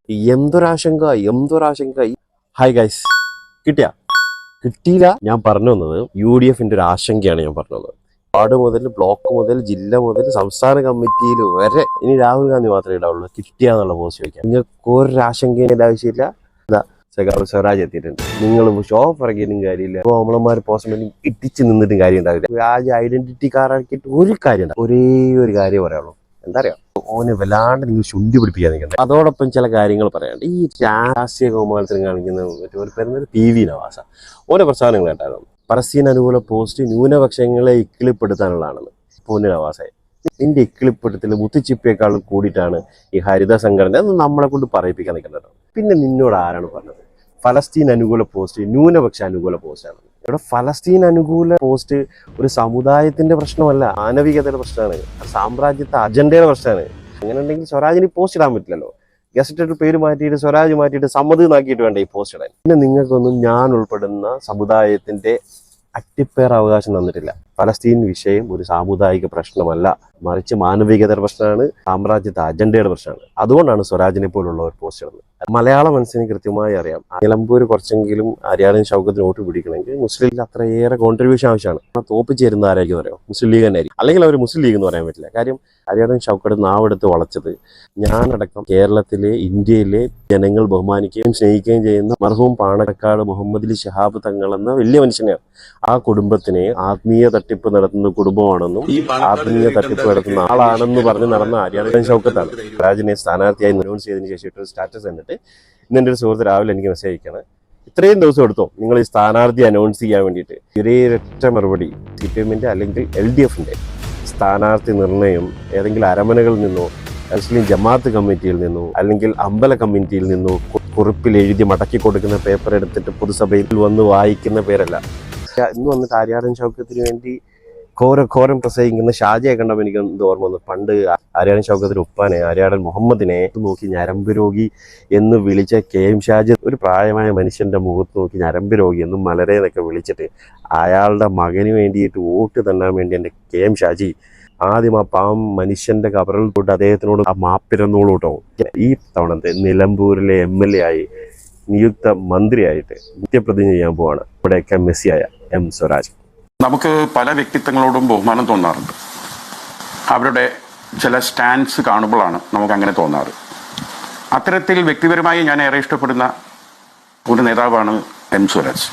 എന്തൊരാശങ്ക. Hi guys, കിട്ടിയില്ല. ഞാൻ പറഞ്ഞു വന്നത് UDFന്റെ ഒരു ആശങ്കയാണ് ഞാൻ പറഞ്ഞത്. വാർഡ് മുതൽ ബ്ലോക്ക് മുതൽ ജില്ല മുതൽ സംസ്ഥാന കമ്മിറ്റിയിൽ വരെ ഇനി രാഹുൽ ഗാന്ധി മാത്രമേ ഇടാവുള്ളൂ കിട്ടിയാന്നുള്ള പോസ്റ്റ് വയ്ക്കാം. നിങ്ങൾക്ക് ഒരു ആശങ്കയുടെ ആവശ്യമില്ല. സ്വരാജ് എത്തിയിട്ടുണ്ട്. നിങ്ങൾ ഷോപ്പ് ഇറങ്ങിയിട്ടും കാര്യമില്ല, നമ്മളമാർ പോസ്റ്റ്മെന്റിൽ ഇടിച്ച് നിന്നിട്ടും കാര്യം ഉണ്ടാവില്ല. രാജ്യ ഐഡന്റിറ്റി കാർഡാക്കിയിട്ട് ഒരു കാര്യം ഉണ്ടാവും. ഒരേ ഒരു കാര്യം പറയാനുള്ളൂ. എന്താ പറയാ, ഓനെ വല്ലാണ്ട് നിങ്ങൾ ശുണ്ടി പിടിപ്പിക്കാൻ നിൽക്കണ്ട. അതോടൊപ്പം ചില കാര്യങ്ങൾ പറയാണ്ട്. ഈ രാഷ്ട്രീയ കൗമാരത്തിന് കാണിക്കുന്ന ഒരു പേരുന്നൊരു PV നവാസ ഓരോ പ്രസ്ഥാനങ്ങൾ കേട്ടായിരുന്നു. പലസ്തീൻ അനുകൂല പോസ്റ്റ് ന്യൂനപക്ഷങ്ങളെ ഇക്കിളിപ്പെടുത്താനുള്ളതാണെന്ന്. പൊന്നു നവാസെ, നിന്റെ ഇക്കിളിപ്പെടുത്തൽ മുത്തുച്ചിപ്പയേക്കാളും കൂടിയിട്ടാണ് ഈ ഹരിത സംഘടന. അത് നമ്മളെ കൊണ്ട് പറയിപ്പിക്കാൻ നിൽക്കണ്ടോ. പിന്നെ നിന്നോട് ആരാണ് പറഞ്ഞത് ഫലസ്തീൻ അനുകൂല പോസ്റ്റ് ന്യൂനപക്ഷ അനുകൂല പോസ്റ്റാണ്? ഇവിടെ ഫലസ്തീൻ അനുകൂല പോസ്റ്റ് ഒരു സമുദായത്തിന്റെ പ്രശ്നമല്ല, മാനവികതയുടെ പ്രശ്നമാണ്, സാമ്രാജ്യത്തെ അജണ്ടയുടെ പ്രശ്നമാണ്. അങ്ങനെ ഉണ്ടെങ്കിൽ സ്വരാജിന് പോസ്റ്റ് ഇടാൻ പറ്റില്ലല്ലോ. ഗസറ്റഡ് പേര് മാറ്റിയിട്ട് സ്വരാജ് മാറ്റിയിട്ട് സമ്മതി നാക്കിയിട്ട് വേണ്ട ഈ പോസ്റ്റ് ഇടാൻ. പിന്നെ നിങ്ങൾക്കൊന്നും ഞാൻ ഉൾപ്പെടുന്ന സമുദായത്തിന്റെ അട്ടിപ്പേർ അവകാശം തന്നിട്ടില്ല. ഫലസ്തീൻ വിഷയം ഒരു സാമുദായിക പ്രശ്നമല്ല, മറിച്ച് മാനവികതയുടെ പ്രശ്നമാണ്, സാമ്രാജ്യത്തെ അജണ്ടയുടെ പ്രശ്നമാണ്. അതുകൊണ്ടാണ് സ്വരാജിനെ പോലുള്ളവർ പോസ്റ്റ് ഇടുന്നത്. മലയാള മനസ്സിന് കൃത്യമായി അറിയാം, നിലമ്പൂർ കുറച്ചെങ്കിലും ആര്യാടൻ ഷൗക്കത്തിന് വോട്ട് പിടിക്കണമെങ്കിൽ മുസ്ലിം ലീഗിൽ അത്രയേറെ കോൺട്രിബ്യൂഷൻ ആവശ്യമാണ്. തോപ്പിച്ചേരുന്ന ആരായിരിക്കും പറയാം, മുസ്ലിം ലീഗ് തന്നെ ആയിരിക്കും. അല്ലെങ്കിൽ അവർ മുസ്ലിം ലീഗ് എന്ന് പറയാൻ പറ്റില്ല. കാര്യം ആര്യാടൻ ഷൗക്കത്ത് നാവെടുത്ത് വളച്ചത് ഞാനടക്കം കേരളത്തിലെ ഇന്ത്യയിലെ ജനങ്ങൾ ബഹുമാനിക്കുകയും സ്നേഹിക്കുകയും ചെയ്യുന്ന മർഹൂം പാണക്കാട് മുഹമ്മദ് അലി ശിഹാബ് തങ്ങൾ എന്ന വലിയ മനുഷ്യനെയാണ്. ആ കുടുംബത്തിനെ ആത്മീയ തട്ടിപ്പ് നടത്തുന്ന കുടുംബമാണെന്നും ആത്മീയ തട്ടിപ്പ് നടത്തുന്ന ആളാണെന്ന് പറഞ്ഞ് നടന്ന ആര്യാടൻ ഷൗക്കത്താണ് രാജിനെ സ്ഥാനാർത്ഥിയായി അനൗൺസ് ചെയ്തതിനു ശേഷം ഒരു സ്റ്റാറ്റസ് കണ്ടിട്ട് ഇന്ന് എൻ്റെ ഒരു സുഹൃത്ത് രാവിലെ എനിക്ക് മെസ്സേജ് അയക്കാണ്, ഇത്രയും ദിവസം എടുത്തോ നിങ്ങൾ ഈ സ്ഥാനാർത്ഥി അനൗൺസ് ചെയ്യാൻ വേണ്ടിയിട്ട്. ഒരൊറ്റ മറുപടി, CPMന്റെ അല്ലെങ്കിൽ LDFന്റെ സ്ഥാനാർത്ഥി നിർണയം ഏതെങ്കിലും അരമനകളിൽ നിന്നോ മുസ്ലിം ജമാഅത്ത് കമ്മിറ്റിയിൽ നിന്നോ അല്ലെങ്കിൽ അമ്പല കമ്മിറ്റിയിൽ നിന്നോ കുറിപ്പിൽ എഴുതി മടക്കി കൊടുക്കുന്ന പേപ്പർ എടുത്തിട്ട് പൊതുസഭയിൽ വന്ന് വായിക്കുന്ന പേരല്ല. ഇന്ന് വന്നിട്ട് ആര്യാടൻ ഷൗക്കത്തിന് വേണ്ടി ഘോരം പ്രസംഗിക്കുന്ന ഷാജിയെ കണ്ടപ്പോൾ എനിക്ക് എന്ത് ഓർമ്മ വന്നു. പണ്ട് ആര്യാടൻ ഷൗക്കത്തിന് ഉപ്പാനെ ആര്യാടൻ മുഹമ്മദിനെ നോക്കി ഞരമ്പ് രോഗി എന്ന് വിളിച്ച KM ഷാജി ഒരു പ്രായമായ മനുഷ്യന്റെ മുഖത്ത് നോക്കി ഞരമ്പ് രോഗി എന്നും മലരേന്നൊക്കെ വിളിച്ചിട്ട് അയാളുടെ മകന് വേണ്ടിയിട്ട് വോട്ട് തന്നാൻ വേണ്ടി എൻ്റെ KM ഷാജി ആദ്യം ആ പാവം മനുഷ്യന്റെ കബറിൽ തൊട്ട് അദ്ദേഹത്തിനോട് ആ മാപ്പിരന്നോളൂ കേട്ടോ. ഈ തവണത്തെ നിലമ്പൂരിലെ MLA ആയി നിയുക്ത മന്ത്രിയായിട്ട് നിത്യപ്രതിജ്ഞ ചെയ്യാൻ പോവാണ് ഇവിടെയൊക്കെ മെസ്സിയായ M സ്വരാജ്. നമുക്ക് പല വ്യക്തിത്വങ്ങളോടും ബഹുമാനം തോന്നാറുണ്ട്. അവരുടെ ചില സ്റ്റാൻഡ്സ് കാണുമ്പോഴാണ് നമുക്ക് അങ്ങനെ തോന്നാറ്. അത്തരത്തിൽ വ്യക്തിപരമായി ഞാൻ ഏറെ ഇഷ്ടപ്പെടുന്ന ഒരു നേതാവാണ് M സ്വരാജ്.